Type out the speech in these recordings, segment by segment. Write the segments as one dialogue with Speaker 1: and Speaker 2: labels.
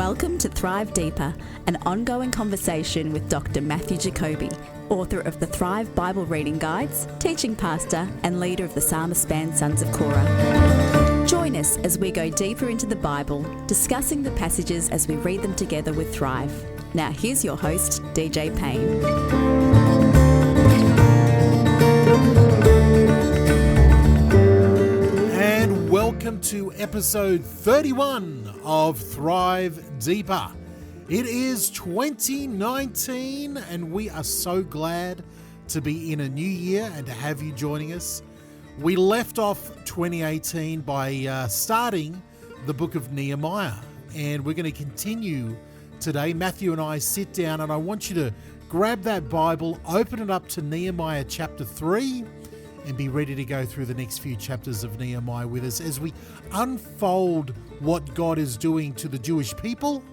Speaker 1: Welcome to Thrive Deeper, an ongoing conversation with Dr. Matthew Jacoby, author of the Thrive Bible Reading Guides, teaching pastor, and leader of the Psalmist band Sons of Korah. Join us as we go deeper into the Bible, discussing the passages as we read them together with Thrive. Now here's your host, DJ Payne.
Speaker 2: And welcome to episode 31 of Thrive Deeper. It is 2019 and we are so glad to be in a new year and to have you joining us. We left off 2018 by starting the book of Nehemiah, and we're going to continue today. Matthew and I sit down and I want you to grab that Bible, open it up to Nehemiah chapter 3 and be ready to go through the next few chapters of Nehemiah with us as we unfold what God is doing to the Jewish people,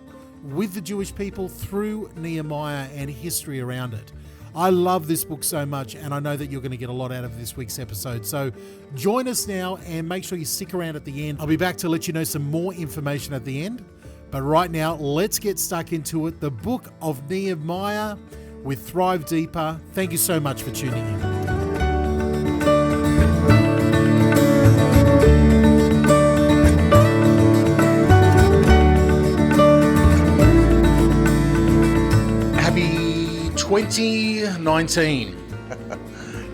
Speaker 2: with the Jewish people through Nehemiah and history around it. I love this book so much, and I know that you're going to get a lot out of this week's episode. So join us now and make sure you stick around at the end. I'll be back to let you know some more information at the end. But right now, let's get stuck into it. The book of Nehemiah with Thrive Deeper. Thank you so much for tuning in. Happy 2019.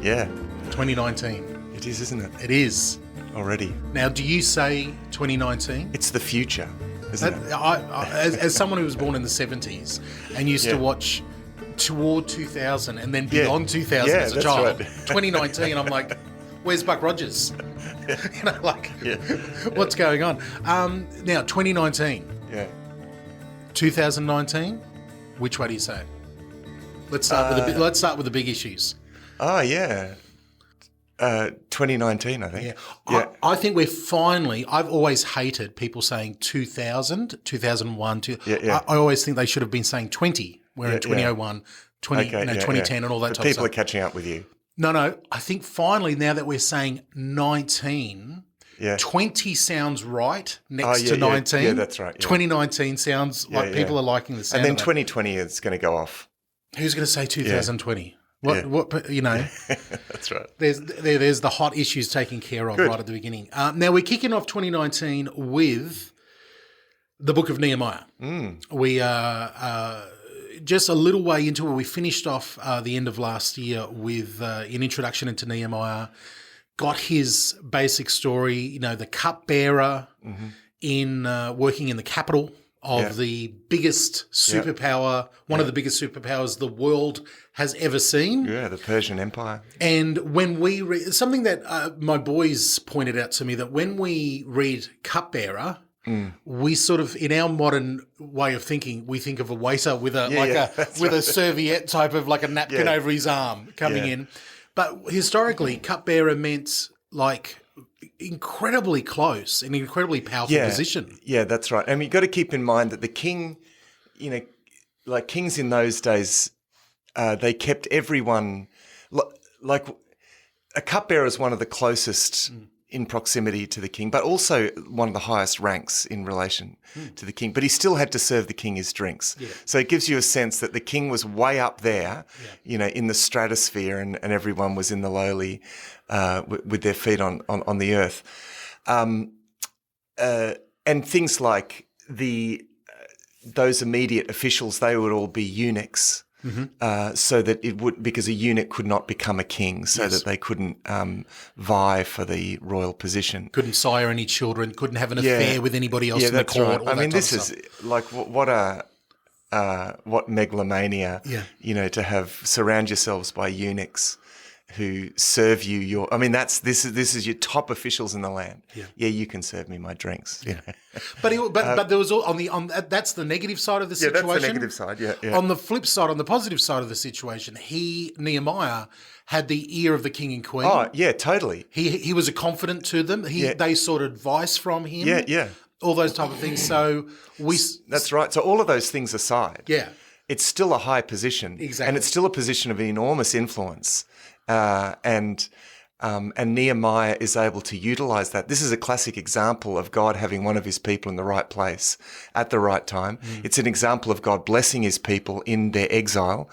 Speaker 3: Yeah.
Speaker 2: 2019.
Speaker 3: It is, isn't it?
Speaker 2: It is.
Speaker 3: Already.
Speaker 2: Now, do you say 2019?
Speaker 3: It's the future, isn't it?
Speaker 2: As someone who was born in the 70s and used to watch toward 2000 and then beyond 2000 as a child, right. 2019, I'm like, where's Buck Rogers? What's going on? Now, 2019.
Speaker 3: Yeah.
Speaker 2: 2019, which way do you say? Let's start with the big issues.
Speaker 3: Oh, yeah. 2019, I think.
Speaker 2: Yeah. I think we're finally, I've always hated people saying 2000, 2001. I always think they should have been saying 20. We're in 2001, 2010 and all that type of stuff.
Speaker 3: People are catching up with you.
Speaker 2: No. I think finally now that we're saying 19, 20 sounds right next to 19.
Speaker 3: Yeah, that's right. Yeah.
Speaker 2: 2019 sounds like people are liking the sound
Speaker 3: and then
Speaker 2: of
Speaker 3: 2020 is going to go off.
Speaker 2: Who's going to say 2020? What you know?
Speaker 3: That's right.
Speaker 2: There's the hot issues taken care of right at the beginning. Now we're kicking off 2019 with the book of Nehemiah. We are just a little way into it. We finished off the end of last year with an introduction into Nehemiah. Got his basic story. You know, the cupbearer in working in the capital of the biggest superpower, one of the biggest superpowers the world has ever seen.
Speaker 3: Yeah, the Persian Empire.
Speaker 2: And when we read, something that my boys pointed out to me, that when we read cupbearer, we sort of, in our modern way of thinking, we think of a waiter with a serviette type of like a napkin over his arm coming in. But historically, cupbearer meant like incredibly close, an incredibly powerful position. Yeah,
Speaker 3: that's right. And you've got to keep in mind that the king, you know, like kings in those days, they kept everyone, like a cupbearer is one of the closest in proximity to the king, but also one of the highest ranks in relation to the king. But he still had to serve the king his drinks. Yeah. So it gives you a sense that the king was way up there, you know, in the stratosphere, and everyone was in the lowly with their feet on the earth. And things like those immediate officials, they would all be eunuchs. So that it would, because a eunuch could not become a king, so that they couldn't vie for the royal position.
Speaker 2: Couldn't sire any children, couldn't have an affair with anybody else in the court.
Speaker 3: Right. I mean, this is like what megalomania, you know, to surround yourselves by eunuchs who serve you this is your top officials in the land. Yeah, you can serve me my drinks. Yeah.
Speaker 2: But there was that's the negative side of the situation.
Speaker 3: Yeah, that's the negative side. Yeah.
Speaker 2: On the flip side, on the positive side of the situation, Nehemiah had the ear of the king and queen.
Speaker 3: Oh, yeah, totally.
Speaker 2: He was a confidant to them. They sought advice from him.
Speaker 3: Yeah.
Speaker 2: All those type of things. So
Speaker 3: that's right. So all of those things aside, it's still a high position.
Speaker 2: Exactly.
Speaker 3: And it's still a position of enormous influence. And And Nehemiah is able to utilize that. This is a classic example of God having one of his people in the right place at the right time. It's an example of God blessing his people in their exile,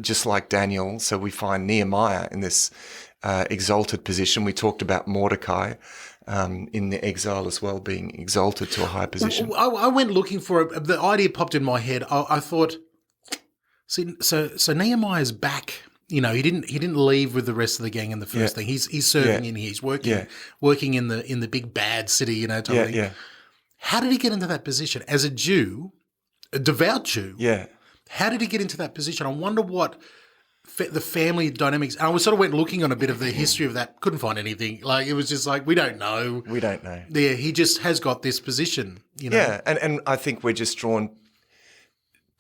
Speaker 3: just like Daniel. So we find Nehemiah in this exalted position. We talked about Mordecai in the exile as well, being exalted to a high position.
Speaker 2: I went looking for it. The idea popped in my head. I thought, see, so Nehemiah's back. You know, he didn't leave with the rest of the gang in the first thing. He's serving in here. He's working in the big bad city. You know, type of thing. How did he get into that position as a Jew, a devout Jew?
Speaker 3: Yeah.
Speaker 2: How did he get into that position? I wonder what the family dynamics. And I sort of went looking on a bit of the history of that. Couldn't find anything. Like, it was just like, we don't know.
Speaker 3: We don't know.
Speaker 2: Yeah, he just has got this position. You know.
Speaker 3: Yeah, and I think we're just drawn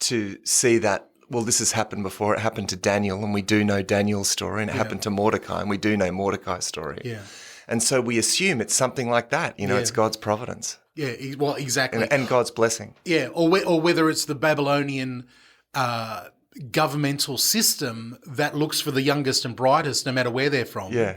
Speaker 3: to see that. Well, this has happened before. It happened to Daniel, and we do know Daniel's story, and it happened to Mordecai, and we do know Mordecai's story.
Speaker 2: Yeah.
Speaker 3: And so we assume it's something like that. You know, it's God's providence.
Speaker 2: Yeah, well, exactly.
Speaker 3: And God's blessing.
Speaker 2: Yeah, or whether it's the Babylonian governmental system that looks for the youngest and brightest no matter where they're from.
Speaker 3: Yeah.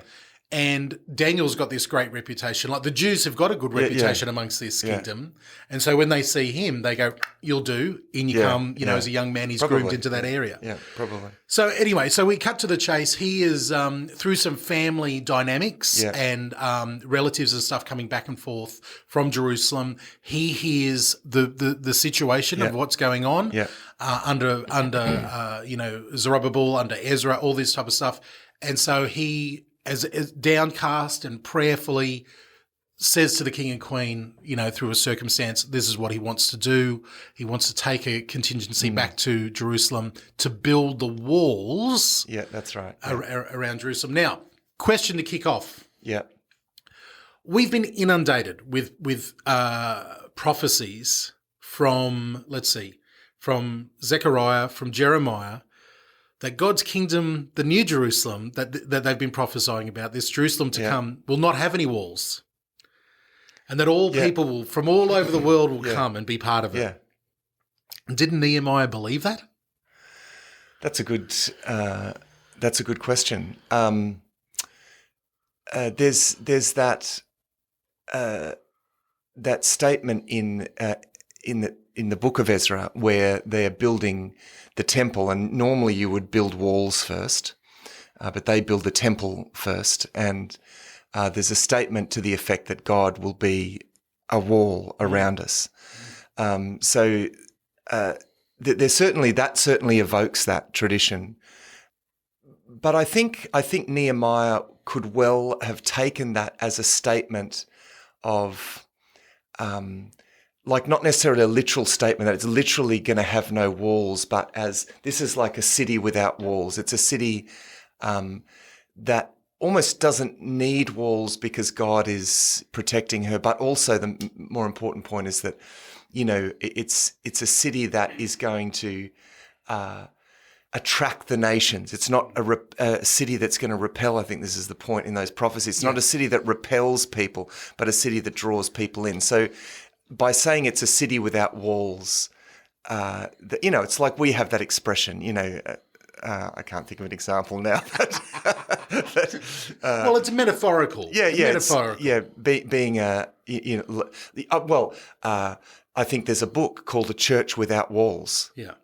Speaker 2: And Daniel's got this great reputation. Like, the Jews have got a good reputation amongst this kingdom. And so when they see him, they go, you'll do. In you come, you know, as a young man, he's groomed into that area.
Speaker 3: Yeah, probably.
Speaker 2: So anyway, so we cut to the chase. He is, through some family dynamics and relatives and stuff coming back and forth from Jerusalem, he hears the situation of what's going on under you know, Zerubbabel, under Ezra, all this type of stuff. And so he, as downcast and prayerfully, says to the king and queen, you know, through a circumstance, this is what he wants to do. He wants to take a contingency back to Jerusalem to build the walls.
Speaker 3: Yeah, that's right.
Speaker 2: Around Jerusalem. Now, question to kick off.
Speaker 3: Yeah.
Speaker 2: We've been inundated with prophecies from, let's see, from Zechariah, from Jeremiah, that God's kingdom, the new Jerusalem that they've been prophesying about, this Jerusalem to come, will not have any walls. And that all people from all over the world will come and be part of it. Yeah. Didn't Nehemiah believe that?
Speaker 3: That's a good question. There's that that statement in the book of Ezra where they're building the temple, and normally you would build walls first, but they build the temple first. And there's a statement to the effect that God will be a wall around us. So there's certainly evokes that tradition. But I think Nehemiah could well have taken that as a statement of, like, not necessarily a literal statement that it's literally going to have no walls, but as this is like a city without walls. It's a city that almost doesn't need walls because God is protecting her. But also the more important point is that, you know, it's a city that is going to attract the nations. It's not a city that's going to repel. I think this is the point in those prophecies. It's not a city that repels people, but a city that draws people in. So by saying it's a city without walls, you know, it's like we have that expression, you know, I can't think of an example now.
Speaker 2: Well, it's metaphorical.
Speaker 3: Yeah,
Speaker 2: metaphorical.
Speaker 3: Being you know, I think there's a book called A Church Without Walls.
Speaker 2: Yeah.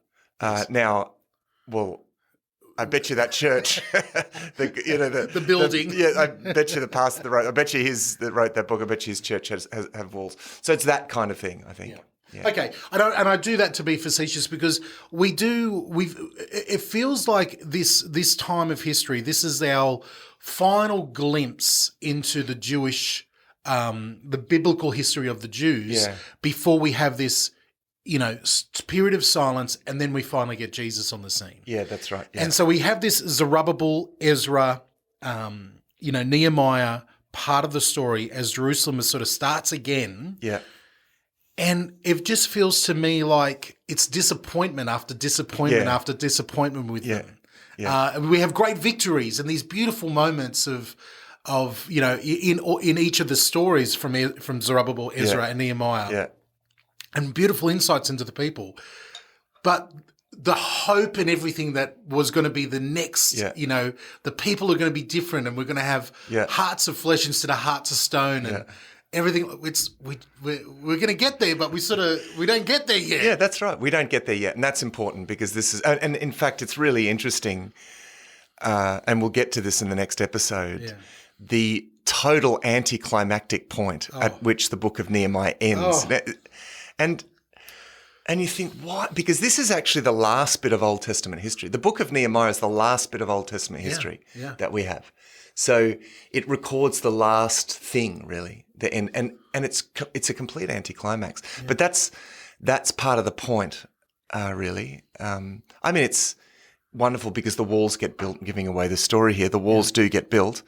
Speaker 3: Now, well, I bet you that church, the
Speaker 2: building.
Speaker 3: I bet you the pastor that wrote. I bet you that wrote that book. I bet you his church have walls. So it's that kind of thing, I think.
Speaker 2: Yeah. Yeah. Okay, and I do that to be facetious because it feels like this time of history, this is our final glimpse into the Jewish, the biblical history of the Jews before we have this, you know, period of silence, and then we finally get Jesus on the scene.
Speaker 3: Yeah, that's right. Yeah.
Speaker 2: And so we have this Zerubbabel, Ezra, you know, Nehemiah part of the story as Jerusalem sort of starts again.
Speaker 3: Yeah.
Speaker 2: And it just feels to me like it's disappointment after disappointment after disappointment with them. Yeah. We have great victories and these beautiful moments of you know, in each of the stories from Zerubbabel, Ezra, and Nehemiah.
Speaker 3: Yeah.
Speaker 2: And beautiful insights into the people. But the hope and everything that was going to be the next, the people are going to be different, and we're going to have hearts of flesh instead of hearts of stone, and everything. We're going to get there, but we don't get there yet.
Speaker 3: Yeah, that's right. We don't get there yet, and that's important because this is, and in fact, it's really interesting. And we'll get to this in the next episode. Yeah. The total anticlimactic point at which the book of Nehemiah ends, and you think, what? Because this is actually the last bit of Old Testament history. The book of Nehemiah is the last bit of Old Testament history that we have. So it records the last thing, really, and it's a complete anticlimax. Yeah. But that's part of the point, really. I mean, it's wonderful because the walls get built. Giving away the story here, the walls do get built,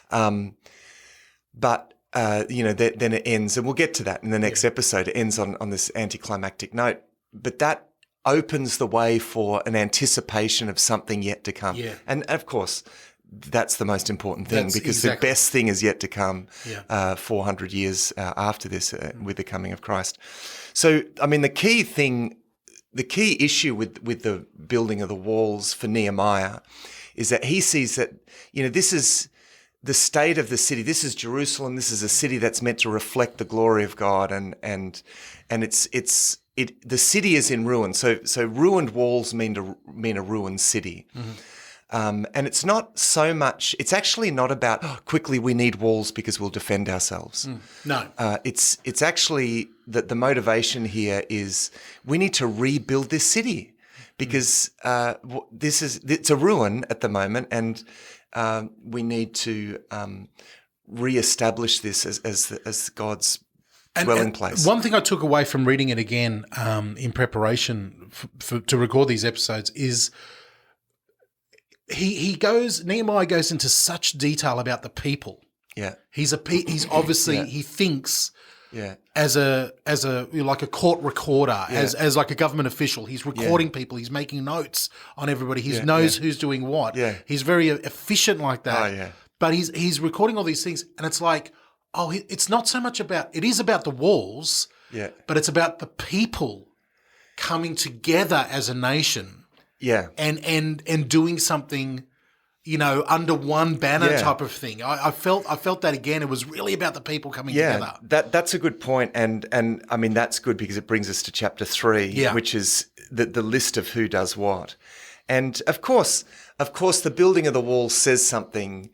Speaker 3: but. Then it ends, and we'll get to that in the next episode. It ends on this anticlimactic note, but that opens the way for an anticipation of something yet to come. Yeah. And of course, that's the most important thing because the best thing is yet to come 400 years after this with the coming of Christ. So, I mean, the key issue with the building of the walls for Nehemiah is that he sees that, this is the state of the city. This is Jerusalem. This is a city that's meant to reflect the glory of God, and the city is in ruin. So ruined walls mean a ruined city. Mm-hmm. And it's not so much. It's actually not about quickly we need walls because we'll defend ourselves.
Speaker 2: No,
Speaker 3: it's actually that the motivation here is we need to rebuild this city because it's a ruin at the moment, and we need to re-establish this as God's dwelling place.
Speaker 2: One thing I took away from reading it again in preparation to record these episodes is Nehemiah goes into such detail about the people.
Speaker 3: Yeah,
Speaker 2: he's obviously he thinks. Yeah, as a like a court recorder, as like a government official, he's recording people. He's making notes on everybody. He knows who's doing what. Yeah. He's very efficient like that. Oh, yeah. But he's recording all these things, and it's like, it's not so much about. It is about the walls. Yeah. But it's about the people coming together as a nation. Yeah. And doing something. Under one banner type of thing. I felt that again. It was really about the people coming together.
Speaker 3: That's a good point, and I mean that's good because it brings us to chapter 3, which is the list of who does what. And of course, the building of the wall says something.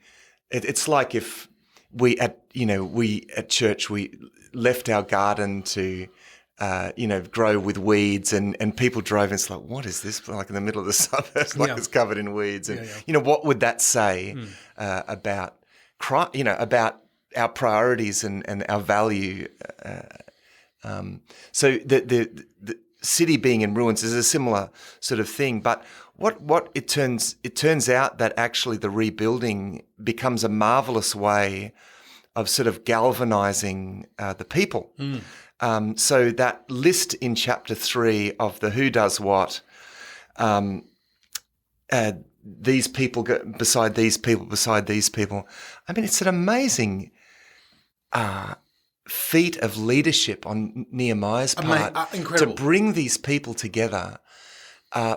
Speaker 3: It's like if we at church we left our garden to. Grow with weeds and people drove and it's like, what is this? Like in the middle of the suburbs, it's covered in weeds. And, what would that say about our priorities and our value? So the city being in ruins is a similar sort of thing. But what it turns out that actually the rebuilding becomes a marvelous way of sort of galvanizing the people. So that list in chapter 3 of the who does what, these people go beside these people. I mean, it's an amazing feat of leadership on Nehemiah's part to bring these people together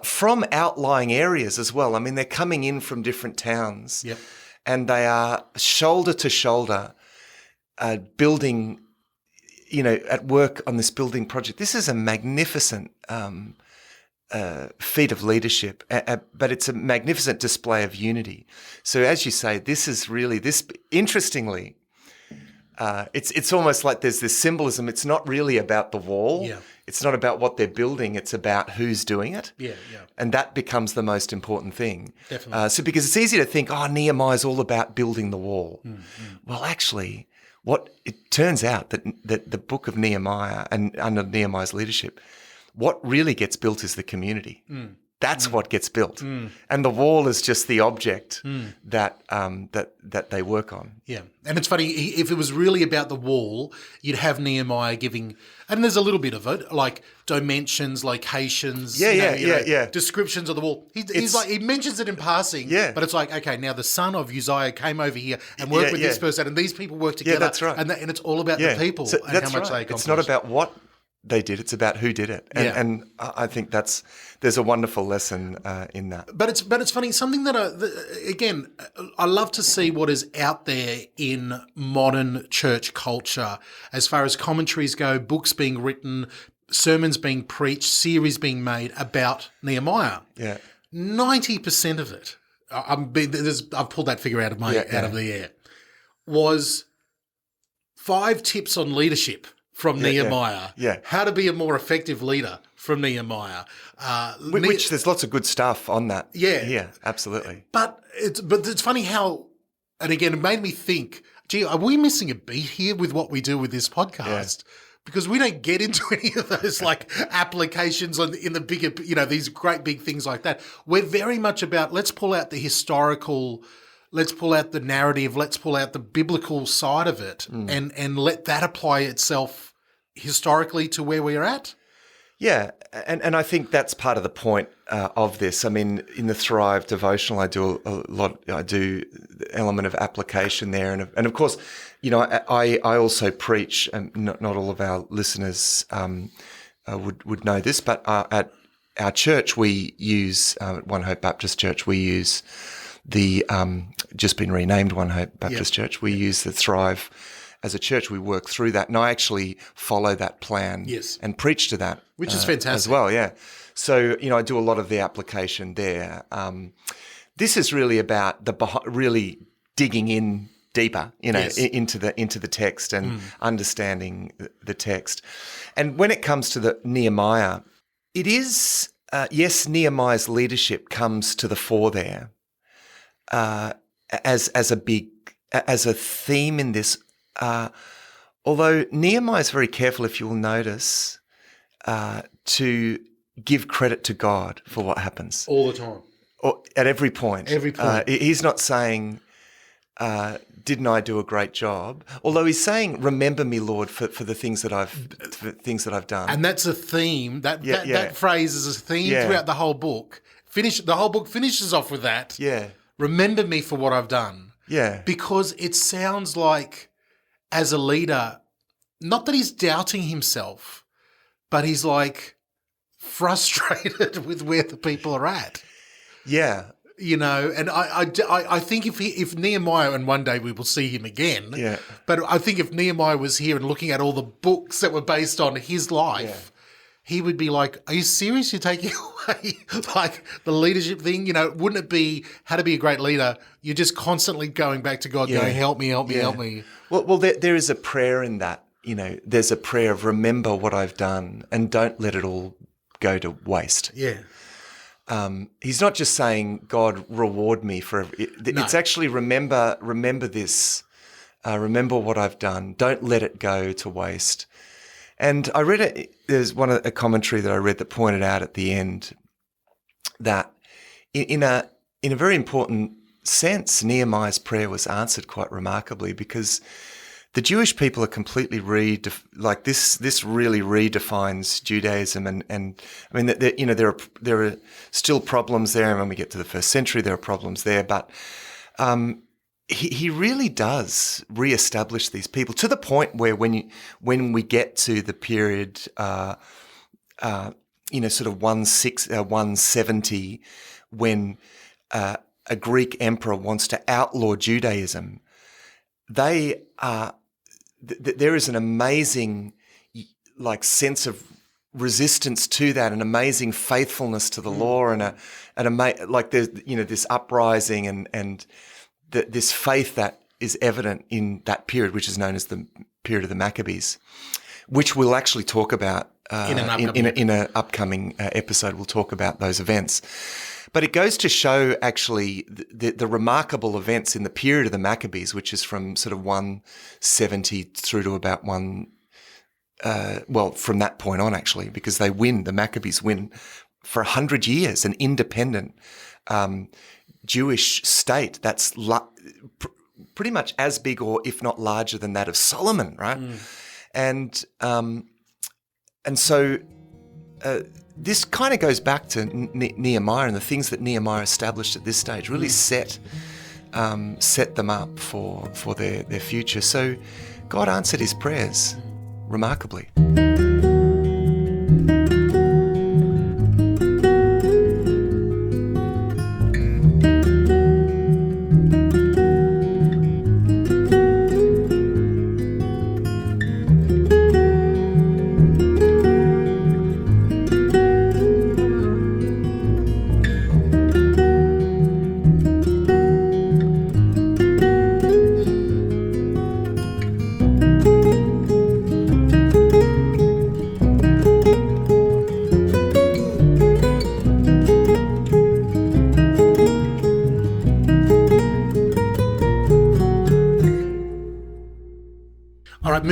Speaker 3: from outlying areas as well. I mean, they're coming in from different towns, and they are shoulder to shoulder building. At work on this building project. This is a magnificent feat of leadership, but it's a magnificent display of unity. So as you say, this is really interestingly, it's almost like there's this symbolism. It's not really about the wall. Yeah. It's not about what they're building. It's about who's doing it. Yeah. And that becomes the most important thing. Definitely. So because it's easy to think, Nehemiah's all about building the wall. Well, actually, what it turns out that the book of Nehemiah and under Nehemiah's leadership, what really gets built is the community. That's what gets built, and the wall is just the object that they work on. Yeah,
Speaker 2: and it's funny if it was really about the wall, you'd have Nehemiah giving, and there's a little bit of it, like dimensions, locations, descriptions of the wall. He mentions it in passing, but it's like, okay, now the son of Uzziah came over here and worked with this person, and these people work together.
Speaker 3: Yeah, that's right,
Speaker 2: and it's all about the people and how much they accomplish.
Speaker 3: It's not about what they did. It's about who did it. And I think there's a wonderful lesson in that.
Speaker 2: But it's funny, something that, again, I love to see what is out there in modern church culture as far as commentaries go, books being written, sermons being preached, series being made about Nehemiah.
Speaker 3: Yeah.
Speaker 2: 90% of it, I've pulled that figure out of the air, was 5 tips on leadership from Nehemiah.
Speaker 3: Yeah.
Speaker 2: How to be a more effective leader from Nehemiah.
Speaker 3: Which there's lots of good stuff on that.
Speaker 2: Yeah.
Speaker 3: Yeah, absolutely.
Speaker 2: But it's funny how, and again, it made me think, gee, are we missing a beat here with what we do with this podcast? Yeah. Because we don't get into any of those like applications in the bigger, these great big things like that. We're very much about, let's pull out the historical, let's pull out the narrative, let's pull out the biblical side of it and let that apply itself historically to where we're at.
Speaker 3: Yeah, and I think that's part of the point of this. I mean, in the Thrive devotional, I do the element of application there. And of course, I also preach, and not all of our listeners would know this, but at our church, we use, One Hope Baptist Church, we use the, just been renamed One Hope Baptist Church, we use the Thrive as a church. We work through that, and I actually follow that plan and preach to that.
Speaker 2: Which is fantastic.
Speaker 3: As well, yeah. So, I do a lot of the application there. This is really about really digging in deeper, into the text and understanding the text. And when it comes to the Nehemiah, it is, Nehemiah's leadership comes to the fore there as a theme in this. Although Nehemiah is very careful, if you'll notice, to give credit to God for what happens.
Speaker 2: All the time.
Speaker 3: Or at every point. He's not saying, didn't I do a great job? Although he's saying, remember me, Lord, for the things that I've done.
Speaker 2: And that's a theme. That phrase is a theme throughout the whole book. The whole book finishes off with that.
Speaker 3: Yeah.
Speaker 2: Remember me for what I've done.
Speaker 3: Yeah.
Speaker 2: Because it sounds like, as a leader, not that he's doubting himself, but he's like frustrated with where the people are at.
Speaker 3: Yeah.
Speaker 2: And I think if Nehemiah, and one day we will see him again, but I think if Nehemiah was here and looking at all the books that were based on his life, he would be like, are you serious? You're taking away like the leadership thing? Wouldn't it be how to be a great leader? You're just constantly going back to God, going, help me, help me, help me.
Speaker 3: Well, there is a prayer in that. There's a prayer of remember what I've done and don't let it all go to waste.
Speaker 2: Yeah.
Speaker 3: He's not just saying, God, reward me for it. It's actually remember this. Remember what I've done. Don't let it go to waste. And I read there's a commentary that I read that pointed out at the end that in a very important sense, Nehemiah's prayer was answered quite remarkably, because the Jewish people are completely this really redefines Judaism, and I mean there are still problems there, and when we get to the first century there are problems there, but he really does reestablish these people to the point where when we get to the period sort of 170, when a Greek emperor wants to outlaw Judaism, there is an amazing sense of resistance to that, an amazing faithfulness to the law, and there's this uprising and this faith that is evident in that period, which is known as the period of the Maccabees, which we'll actually talk about in an upcoming episode. We'll talk about those events. But it goes to show actually the remarkable events in the period of the Maccabees, which is from sort of 170 through to about from that point on actually, because the Maccabees win for 100 years, an independent Jewish state that's pretty much as big, or if not larger than that of Solomon, right? And so this kind of goes back to Nehemiah, and the things that Nehemiah established at this stage really set them up for their future. So God answered his prayers remarkably.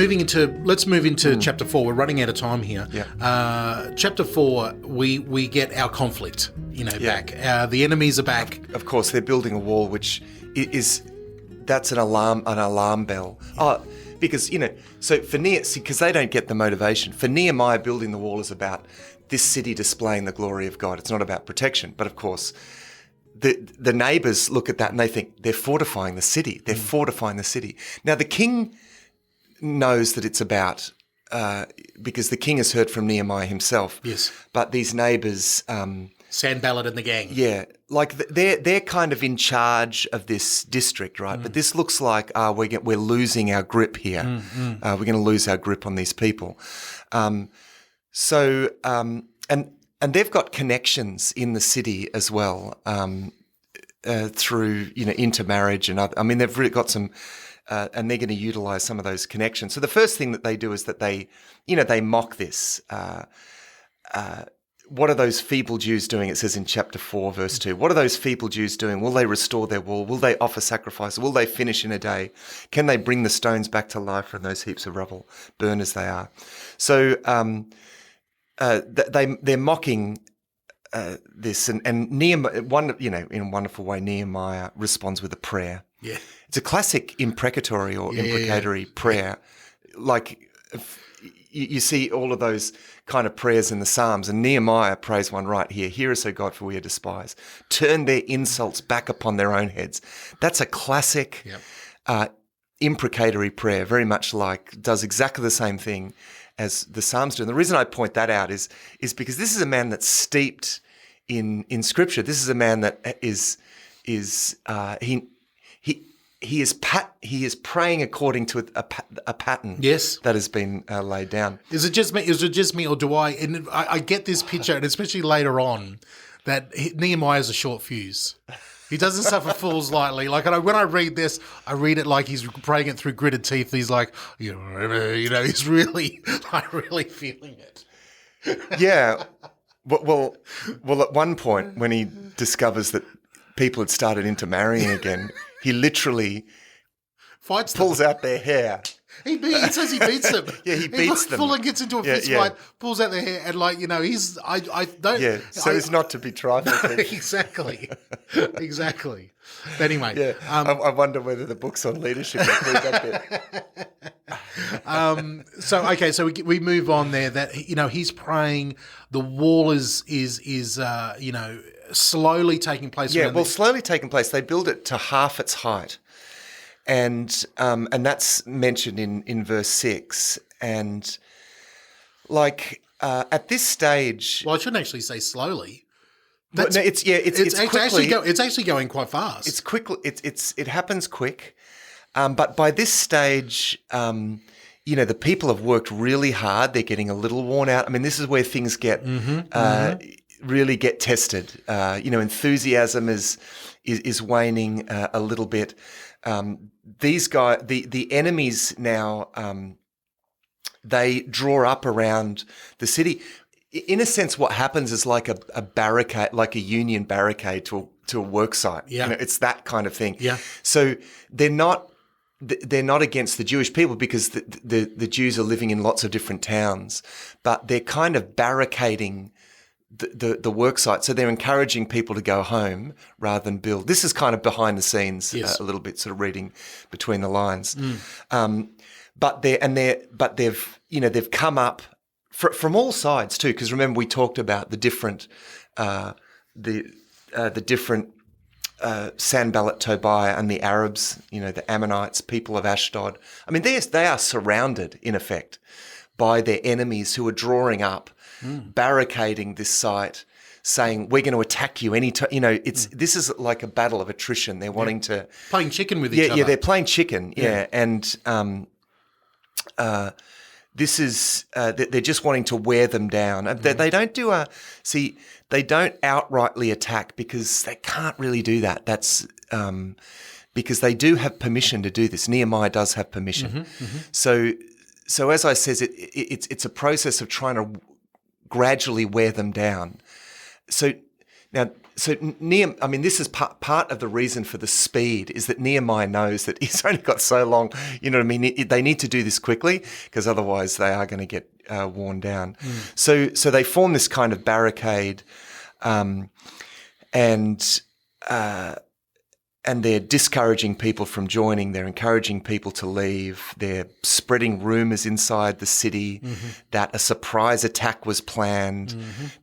Speaker 2: let's move into chapter 4. We're running out of time here.
Speaker 3: Yeah.
Speaker 2: Chapter 4, we get our conflict, back. The enemies are back.
Speaker 3: Of course, they're building a wall, which that's an alarm bell. Because, so for because they don't get the motivation. For Nehemiah, building the wall is about this city displaying the glory of God. It's not about protection. But of course, the neighbours look at that and they think they're fortifying the city. They're fortifying the city. Now, the king knows that it's about, because the king has heard from Nehemiah himself.
Speaker 2: Yes.
Speaker 3: But these neighbours...
Speaker 2: Sanballat and the gang.
Speaker 3: Yeah, like they're kind of in charge of this district, right? But this looks like we're losing our grip here. We're going to lose our grip on these people. And they've got connections in the city as well, through intermarriage and other. I mean, they've really got some. And they're going to utilise some of those connections. So the first thing that they do is that they mock this. What are those feeble Jews doing? It says in chapter 4, verse 2. What are those feeble Jews doing? Will they restore their wall? Will they offer sacrifice? Will they finish in a day? Can they bring the stones back to life from those heaps of rubble, burn as they are? So they're mocking this, and Nehemiah, in a wonderful way, Nehemiah responds with a prayer.
Speaker 2: Yeah,
Speaker 3: it's a classic imprecatory or imprecatory prayer, like. You see all of those kind of prayers in the Psalms, and Nehemiah prays one right here. Hear us, O God, for we are despised. Turn their insults back upon their own heads. That's a classic imprecatory prayer, very much does exactly the same thing as the Psalms do. And the reason I point that out is because this is a man that's steeped in Scripture. This is a man that he is praying according to a pattern.
Speaker 2: Yes,
Speaker 3: that has been laid down.
Speaker 2: Is it just me? Or do I? And I get this picture, and especially later on, that Nehemiah is a short fuse. He doesn't suffer fools lightly. Like when I read this, I read it like he's praying it through gritted teeth. He's like, he's really, really feeling it.
Speaker 3: Yeah. Well, at one point when he discovers that people had started intermarrying again, he literally pulls out their hair.
Speaker 2: He says he beats them.
Speaker 3: Yeah, he beats them.
Speaker 2: Fuller gets into a fist fight, pulls out their hair, and he's I don't.
Speaker 3: Yeah, so it's not to be trifled with.
Speaker 2: Exactly. But anyway,
Speaker 3: yeah. I wonder whether the books on leadership include that
Speaker 2: bit. So we move on there. That he's praying. The wall is slowly taking place.
Speaker 3: Yeah, slowly taking place. They build it to half its height. And that's mentioned in verse 6. And at this stage,
Speaker 2: well, I shouldn't actually say slowly.
Speaker 3: It's
Speaker 2: actually going quite fast.
Speaker 3: It's quick. It happens quick. But by this stage, the people have worked really hard. They're getting a little worn out. I mean, this is where things get really get tested. Enthusiasm is waning a little bit. These guys, the enemies now, they draw up around the city. In a sense, what happens is like a barricade, like a Union barricade to a work site.
Speaker 2: Yeah.
Speaker 3: It's that kind of thing.
Speaker 2: Yeah.
Speaker 3: So they're not against the Jewish people because the Jews are living in lots of different towns, but they're kind of barricading the work site. So they're encouraging people to go home rather than build. This is kind of behind the scenes,
Speaker 2: yes.
Speaker 3: A little bit, sort of reading between the lines. But they've come up from all sides too. Because remember, we talked about the different Sanballat, Tobiah, and the Arabs. The Ammonites, people of Ashdod. I mean, they are surrounded in effect by their enemies who are drawing up. Barricading this site, saying we're going to attack you anytime. This is like a battle of attrition. They're wanting to
Speaker 2: playing chicken with each other.
Speaker 3: Yeah, they're playing chicken. Yeah, and this is they're just wanting to wear them down. They don't they don't outrightly attack because they can't really do that. That's because they do have permission to do this. Nehemiah does have permission. So as I says, it's a process of trying to gradually wear them down. So now I mean, this is part of the reason for the speed is that Nehemiah knows that he's only got so long. You know what I mean? They need to do this quickly because otherwise they are going to get worn down. So they form this kind of barricade, and they're discouraging people from joining. They're encouraging people to leave. They're spreading rumors inside the city that a surprise attack was planned.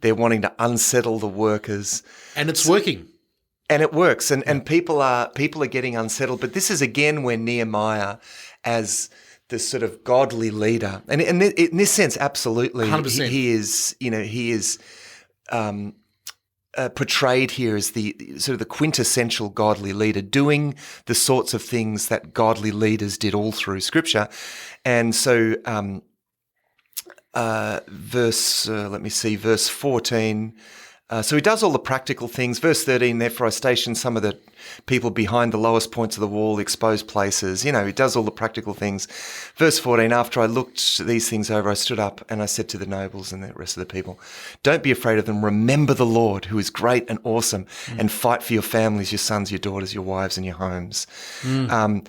Speaker 3: They're wanting to unsettle the workers.
Speaker 2: And it's working.
Speaker 3: And it works. And people are getting unsettled. But this is again where Nehemiah, as the sort of godly leader, and in this sense, absolutely,
Speaker 2: 100%.
Speaker 3: he is portrayed here as the sort of the quintessential godly leader, doing the sorts of things that godly leaders did all through Scripture. And so, verse 14. So he does all the practical things. Verse 13, therefore I stationed some of the people behind the lowest points of the wall, exposed places. You know, he does all the practical things. Verse 14, after I looked these things over, I stood up and I said to the nobles and the rest of the people, don't be afraid of them. Remember the Lord, who is great and awesome, and fight for your families, your sons, your daughters, your wives, and your homes. And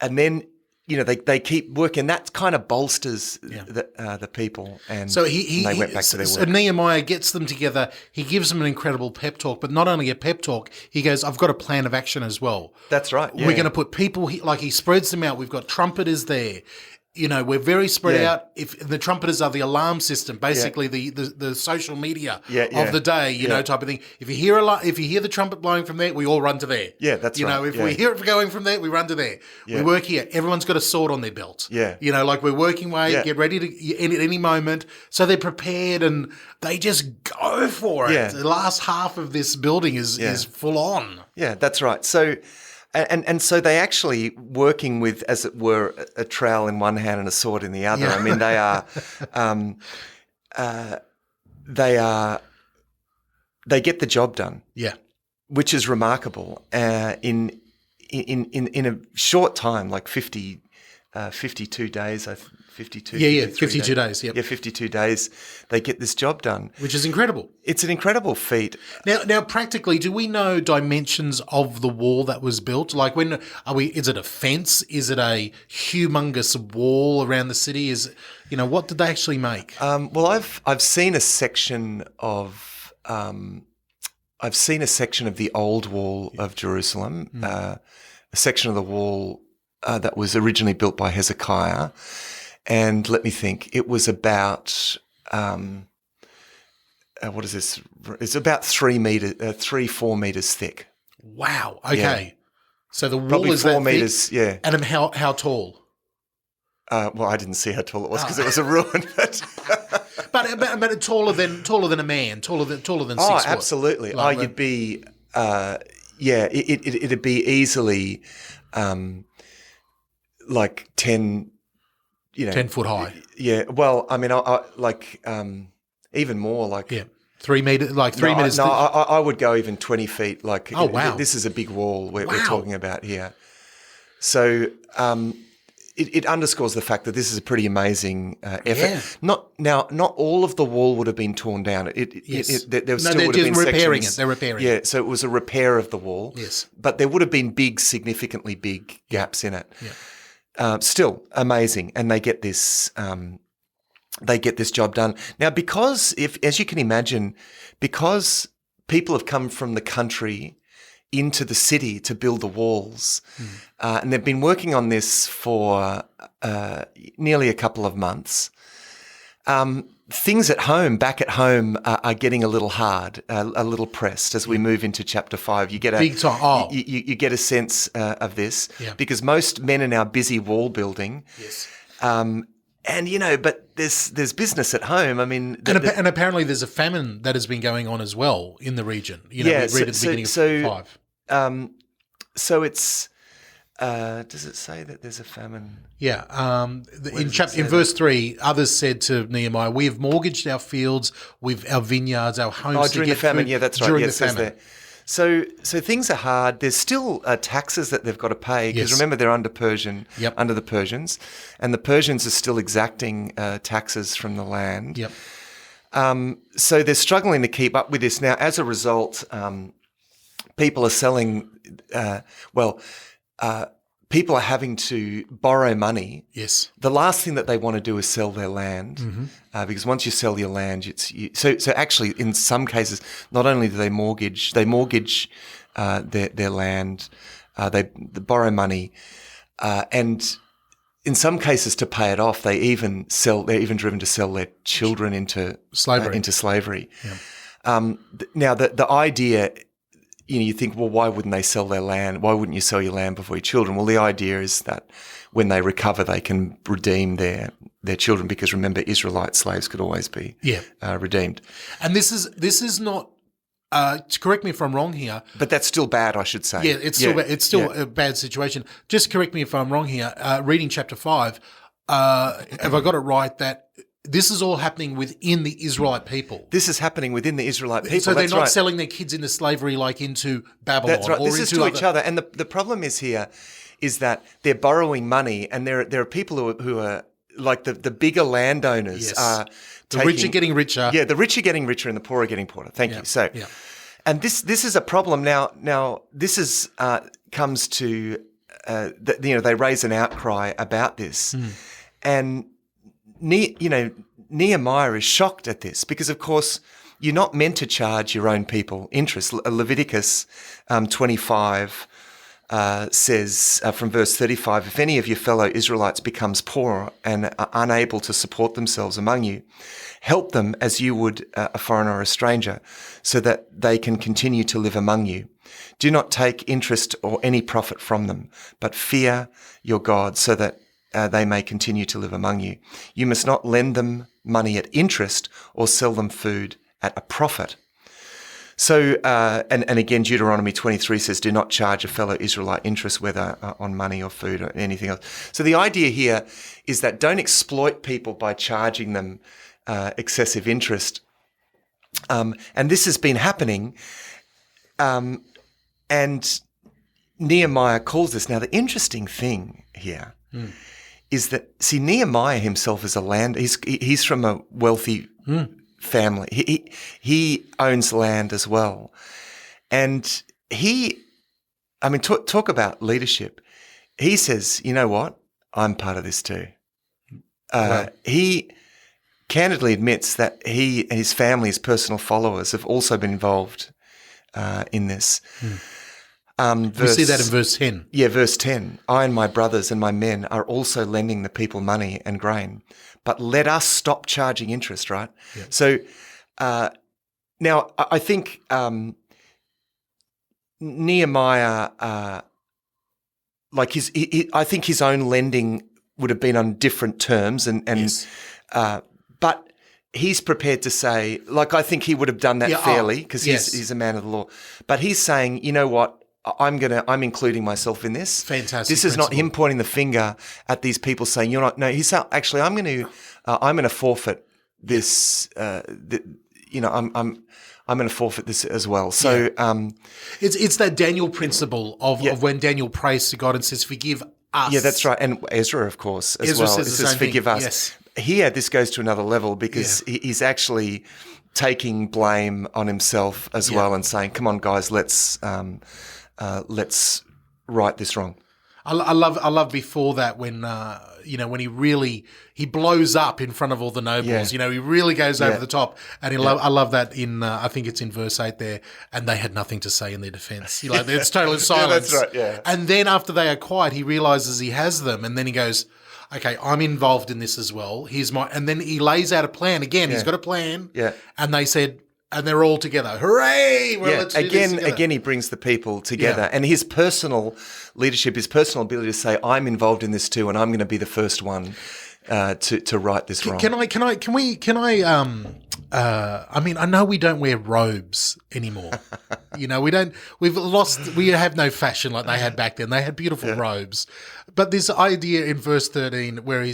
Speaker 3: then, you know, they keep working. That kind of bolsters the people. And
Speaker 2: so
Speaker 3: they went back to their work.
Speaker 2: So Nehemiah gets them together. He gives them an incredible pep talk, but not only a pep talk, he goes, I've got a plan of action as well.
Speaker 3: That's right. Yeah.
Speaker 2: We're going to put people, like he spreads them out. We've got trumpeters there. You know, we're very spread out. If the trumpeters are the alarm system, basically the social media of the day, you know, type of thing. If you hear the trumpet blowing from there, we all run to there.
Speaker 3: Yeah, that's right.
Speaker 2: You know, if we hear it going from there, we run to there.
Speaker 3: Yeah.
Speaker 2: We work here. Everyone's got a sword on their belt. Yeah. You know, like we're working away, get ready to end at any moment. So they're prepared and they just go for it.
Speaker 3: Yeah.
Speaker 2: The last half of this building is full on.
Speaker 3: Yeah, that's right. So And so they actually working with, as it were, a trowel in one hand and a sword in the other. Yeah. I mean, they get the job done. Yeah, which is remarkable. In a short time, like 52 days. 52
Speaker 2: days. Yep.
Speaker 3: Yeah, 52 days. They get this job done,
Speaker 2: which is incredible.
Speaker 3: It's an incredible feat.
Speaker 2: Now, practically, do we know dimensions of the wall that was built? Like, is it a fence? Is it a humongous wall around the city? What did they actually make?
Speaker 3: Well, I've seen a section of the old wall of Jerusalem, a section of the wall that was originally built by Hezekiah. And let me think, it was about, what is this? It's about 4 meters thick.
Speaker 2: Wow. Okay. Yeah. So the wall
Speaker 3: probably
Speaker 2: is
Speaker 3: 4
Speaker 2: that
Speaker 3: meters.
Speaker 2: Thick?
Speaker 3: Yeah.
Speaker 2: And how tall?
Speaker 3: Well, I didn't see how tall it was because it was a ruin.
Speaker 2: But taller than a man, taller than 6 foot.
Speaker 3: Oh, absolutely. Like you'd be, it'd be easily, like 10.
Speaker 2: 10 foot high.
Speaker 3: Yeah. Well, I mean, I even more like
Speaker 2: 3 meters. Like 3 meters.
Speaker 3: No, I would go even 20 feet. Like,
Speaker 2: oh wow,
Speaker 3: this is a big wall we're talking about here. So, it underscores the fact that this is a pretty amazing effort. Yeah. Not all of the wall would have been torn down. There still would have been
Speaker 2: repairing
Speaker 3: sections.
Speaker 2: They're repairing.
Speaker 3: Yeah. So it was a repair of the wall.
Speaker 2: Yes.
Speaker 3: But there would have been significantly big gaps in it.
Speaker 2: Yeah.
Speaker 3: Still amazing, and they get this job done now because as you can imagine, because people have come from the country into the city to build the walls, and they've been working on this for nearly a couple of months. Things back at home, are getting a little hard, a little pressed as we move into chapter 5. You get
Speaker 2: big time. Oh.
Speaker 3: You get a sense of this because most men are now busy wall building.
Speaker 2: Yes.
Speaker 3: But there's business at home. I mean,
Speaker 2: and apparently there's a famine that has been going on as well in the region. We read at the beginning of 5.
Speaker 3: So it's. Does it say that there's a famine?
Speaker 2: Yeah. In verse 3, others said to Nehemiah, "We have mortgaged our fields, our vineyards, our homes."
Speaker 3: During the famine. Yeah, that's right.
Speaker 2: During
Speaker 3: the famine. There. So things are hard. There's still taxes that they've got to pay because remember they're under under the Persians, and the Persians are still exacting taxes from the land.
Speaker 2: Yep.
Speaker 3: So they're struggling to keep up with this now. As a result, people are selling. People are having to borrow money.
Speaker 2: Yes.
Speaker 3: The last thing that they want to do is sell their land, because once you sell your land, so actually in some cases, not only do they mortgage their land, they borrow money, and in some cases to pay it off, they're even driven to sell their children into slavery. Yeah. Now the idea. You think, well, why wouldn't they sell their land? Why wouldn't you sell your land before your children? Well, the idea is that when they recover, they can redeem their children, because remember, Israelite slaves could always be redeemed.
Speaker 2: And this is not. Correct me if I'm wrong here,
Speaker 3: but that's still bad, I should say.
Speaker 2: Yeah, it's still a bad situation. Just correct me if I'm wrong here. Reading chapter 5, have I got it right that this is all happening within the Israelite people?
Speaker 3: This is happening within the Israelite people.
Speaker 2: So they're not selling their kids into slavery like into Babylon.
Speaker 3: That's right. This is to each other. And the problem is that they're borrowing money, and there are people who are like the bigger landowners are
Speaker 2: the rich are getting richer.
Speaker 3: Yeah, the rich are getting richer and the poor are getting poorer. Thank you. So, and this is a problem now. This is comes to they raise an outcry about this, and Nehemiah is shocked at this, because, of course, you're not meant to charge your own people interest. Leviticus 25 says from verse 35, if any of your fellow Israelites becomes poor and are unable to support themselves among you, help them as you would a foreigner or a stranger, so that they can continue to live among you. Do not take interest or any profit from them, but fear your God, so that they may continue to live among you. You must not lend them money at interest or sell them food at a profit. So, and again, Deuteronomy 23 says, do not charge a fellow Israelite interest, whether on money or food or anything else. So the idea here is that don't exploit people by charging them excessive interest. And this has been happening. And Nehemiah calls this. Now, the interesting thing here is that, see, Nehemiah himself is he's from a wealthy family. He owns land as well. And talk about leadership. He says, you know what? I'm part of this too. He candidly admits that he and his family, his personal followers, have also been involved in this.
Speaker 2: We see that in verse 10.
Speaker 3: Yeah, verse 10. I and my brothers and my men are also lending the people money and grain, but let us stop charging interest, right? Yeah. So now I think Nehemiah, I think his own lending would have been on different terms, but he's prepared to say, I think he would have done that fairly, because he's a man of the law. But he's saying, you know what? I'm including myself in this.
Speaker 2: Fantastic.
Speaker 3: This is not him pointing the finger at these people saying you're not. No, he's actually I'm going to forfeit this. I'm going to forfeit this as well. So
Speaker 2: it's that Daniel principle of when Daniel prays to God and says, "Forgive us."
Speaker 3: Yeah, that's right. And Ezra, of course, as
Speaker 2: Ezra
Speaker 3: well.
Speaker 2: Says
Speaker 3: it says, "Forgive us."
Speaker 2: Yes.
Speaker 3: Here, this goes to another level, because he's actually taking blame on himself as well, and saying, "Come on, guys, let's right this wrong."
Speaker 2: I love before that when when he blows up in front of all the nobles.
Speaker 3: Yeah.
Speaker 2: He really goes over the top, and I love that in I think it's in verse 8 there. And they had nothing to say in their defense. It's total silence.
Speaker 3: Yeah, that's right. Yeah.
Speaker 2: And then after they are quiet, he realizes he has them, and then he goes, "Okay, I'm involved in this as well. And then he lays out a plan again. He's got a plan.
Speaker 3: Yeah.
Speaker 2: And they said. And they're all together. Hooray! Well, let's do this together.
Speaker 3: Again, he brings the people together, and his personal leadership, his personal ability to say, "I'm involved in this too, and I'm going to be the first one to right this wrong." I know we don't wear robes anymore. We have no fashion like they had back then. They had beautiful robes. But this idea in verse 13 where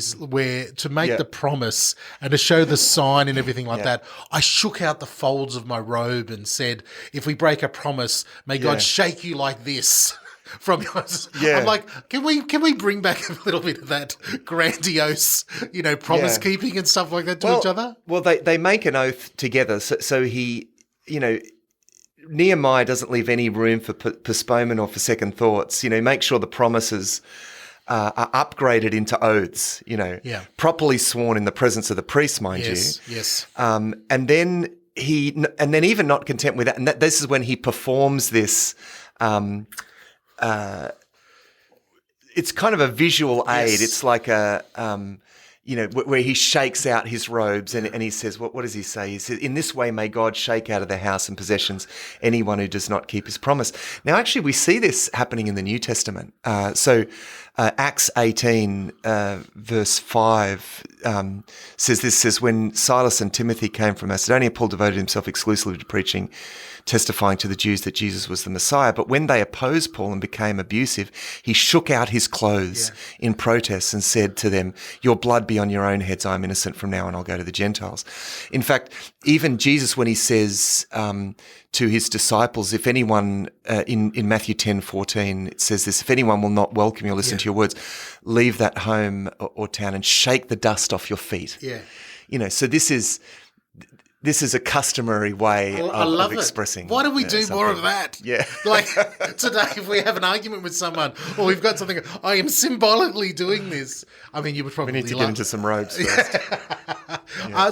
Speaker 3: to make the promise and to show the sign and everything like that, I shook out the folds of my robe and said, if we break a promise, may God shake you like this.
Speaker 2: from yours.
Speaker 3: Yeah.
Speaker 2: I'm like, can we bring back a little bit of that grandiose, promise keeping and stuff like that to each other?
Speaker 3: Well, they make an oath together. So he, Nehemiah doesn't leave any room for postponement or for second thoughts. Make sure the promises are upgraded into oaths, properly sworn in the presence of the priest, mind you.
Speaker 2: Yes.
Speaker 3: And then even not content with that, and this is when he performs this. It's kind of a visual aid.
Speaker 2: Yes.
Speaker 3: It's like where he shakes out his robes and he says, what does he say? He says, in this way may God shake out of their house and possessions anyone who does not keep his promise. Now, actually, we see this happening in the New Testament. Acts 18, verse 5 says, when Silas and Timothy came from Macedonia, Paul devoted himself exclusively to preaching, testifying to the Jews that Jesus was the Messiah. But when they opposed Paul and became abusive, he shook out his clothes in protest and said to them, your blood be on your own heads. I am innocent from now on. I'll go to the Gentiles. In fact, even Jesus, when he says to his disciples, if anyone, in Matthew 10:14, it says this, if anyone will not welcome you or listen to your words, leave that home or town and shake the dust off your feet.
Speaker 2: Yeah.
Speaker 3: So this is a customary way of expressing.
Speaker 2: Why don't we do
Speaker 3: something.
Speaker 2: more of that?
Speaker 3: Yeah.
Speaker 2: Like today, if we have an argument with someone or we've got something, I am symbolically doing this. I mean, you would probably
Speaker 3: We need to get into some robes first.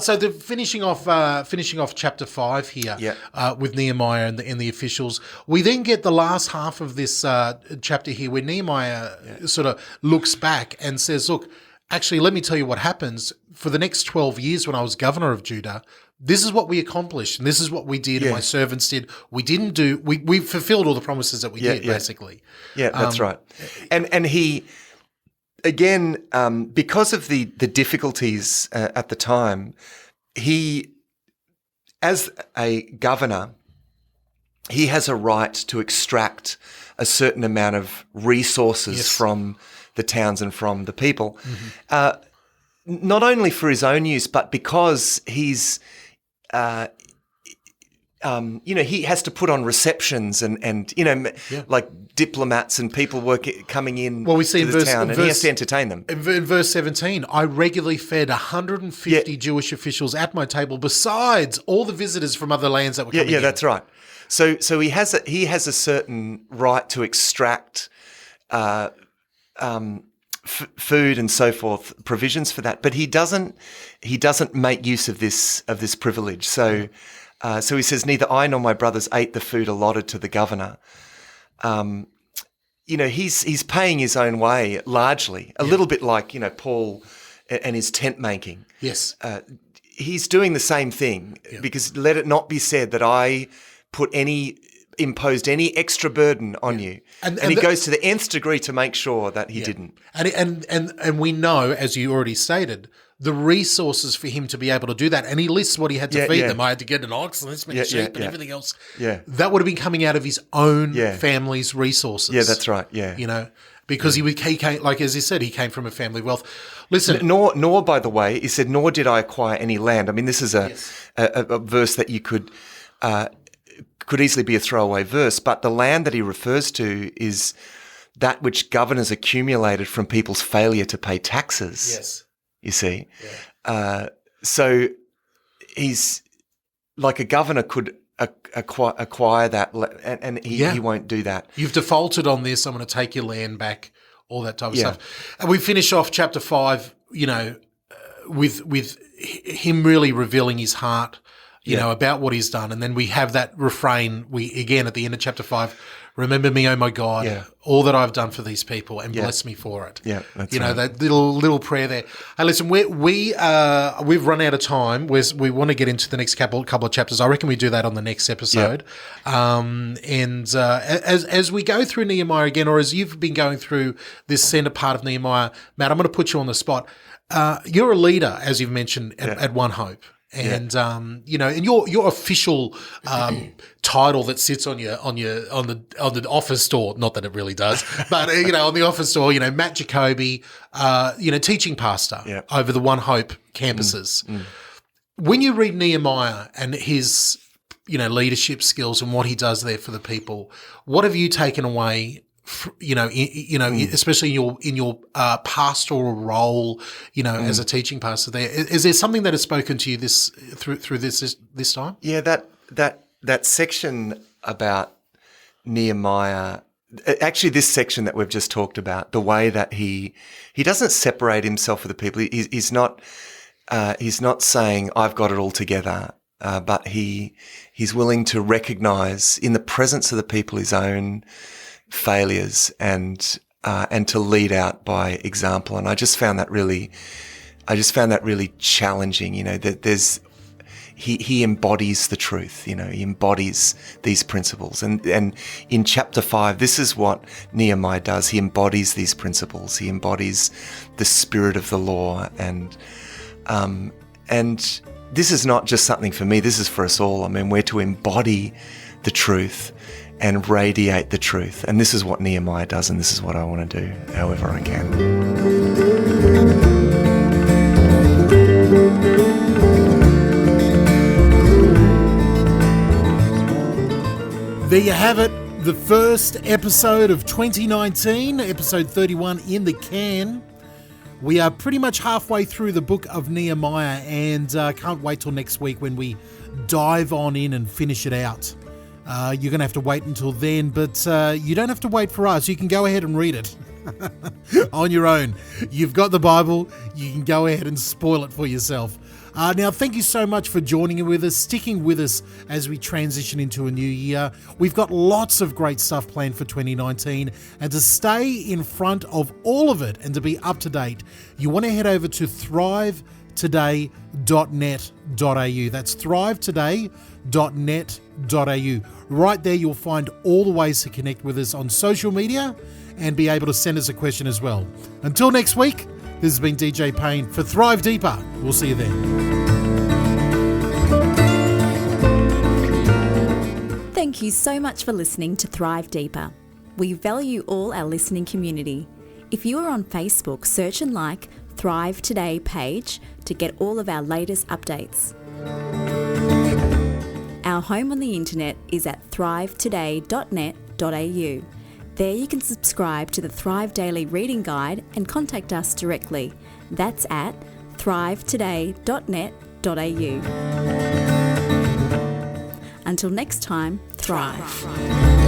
Speaker 2: So the finishing off chapter 5 here with Nehemiah and the officials. We then get the last half of this chapter here where Nehemiah sort of looks back and says, look, actually, let me tell you what happens. For the next 12 years when I was governor of Judah, this is what we accomplished and this is what we did and my servants did. We fulfilled all the promises that we did, basically.
Speaker 3: Yeah, that's right. And he, again, because of the difficulties at the time, he, as a governor, he has a right to extract a certain amount of resources from the towns and from the people, not only for his own use, but because he's, he has to put on receptions and like diplomats and people coming in
Speaker 2: we see
Speaker 3: to the town, and he has to entertain them.
Speaker 2: In verse 17, I regularly fed 150 Jewish officials at my table, besides all the visitors from other lands that were coming in.
Speaker 3: Yeah, that's right. So he has a certain right to extract food and so forth, provisions for that, but he doesn't make use of this privilege. So he says, neither I nor my brothers ate the food allotted to the governor. He's paying his own way largely, a little bit like Paul and his tent making.
Speaker 2: Yes,
Speaker 3: he's doing the same thing because let it not be said that I imposed any extra burden on you. And he goes to the nth degree to make sure that he didn't.
Speaker 2: And we know, as you already stated, the resources for him to be able to do that. And he lists what he had to feed them. I had to get an ox and this many sheep and everything else.
Speaker 3: Yeah.
Speaker 2: That would have been coming out of his own family's resources.
Speaker 3: Yeah, that's right. Yeah.
Speaker 2: Because he came, like as he said, he came from a family of wealth. Listen,
Speaker 3: nor by the way, he said, nor did I acquire any land. I mean, this is a verse that you could easily be a throwaway verse, but the land that he refers to is that which governors accumulated from people's failure to pay taxes.
Speaker 2: Yes.
Speaker 3: You see? Yeah. So he's like a governor could acquire that, and he won't do that.
Speaker 2: You've defaulted on this. I'm going to take your land back, all that type of stuff. And we finish off chapter 5, with him really revealing his heart, about what he's done. And then we have that refrain, again, at the end of chapter 5, remember me, oh my God, all that I've done for these people, and bless me for it.
Speaker 3: Yeah, that's
Speaker 2: right. That little prayer there. Hey, listen, we've run out of time. We want to get into the next couple of chapters. I reckon we do that on the next episode. As we go through Nehemiah again, or as you've been going through this center part of Nehemiah, Matt, I'm going to put you on the spot. You're a leader, as you've mentioned, at One Hope. And and your official title that sits on the office door, not that it really does, but on the office door, Matt Jacoby, teaching pastor over the One Hope campuses. When you read Nehemiah and his leadership skills and what he does there for the people, what have you taken away especially in your pastoral role, as a teaching pastor there. Is there something that has spoken to you through this time?
Speaker 3: Yeah, that section about Nehemiah, actually this section that we've just talked about, the way that he doesn't separate himself with the people. He's not saying I've got it all together, but he's willing to recognize in the presence of the people his own failures and to lead out by example. And I just found that really challenging. That he embodies the truth. He embodies these principles. And in chapter 5, this is what Nehemiah does. He embodies these principles. He embodies the spirit of the law. And this is not just something for me. This is for us all. I mean, we're to embody the truth and radiate the truth. And this is what Nehemiah does, and this is what I want to do however I can.
Speaker 2: There you have it, the first episode of 2019, episode 31 in the can. We are pretty much halfway through the book of Nehemiah, and can't wait till next week when we dive on in and finish it out. You're going to have to wait until then, but you don't have to wait for us. You can go ahead and read it on your own. You've got the Bible. You can go ahead and spoil it for yourself. Now, thank you so much for joining with us, sticking with us as we transition into a new year. We've got lots of great stuff planned for 2019, and to stay in front of all of it and to be up to date, you want to head over to thrivetoday.net.au. That's thrivetoday.net.au. Right there, you'll find all the ways to connect with us on social media and be able to send us a question as well. Until next week, this has been DJ Payne for Thrive Deeper. We'll see you then.
Speaker 1: Thank you so much for listening to Thrive Deeper. We value all our listening community. If you are on Facebook, search and like Thrive Today page to get all of our latest updates. Our home on the internet is at thrivetoday.net.au. There you can subscribe to the Thrive Daily Reading Guide and contact us directly. That's at thrivetoday.net.au. Until next time, thrive.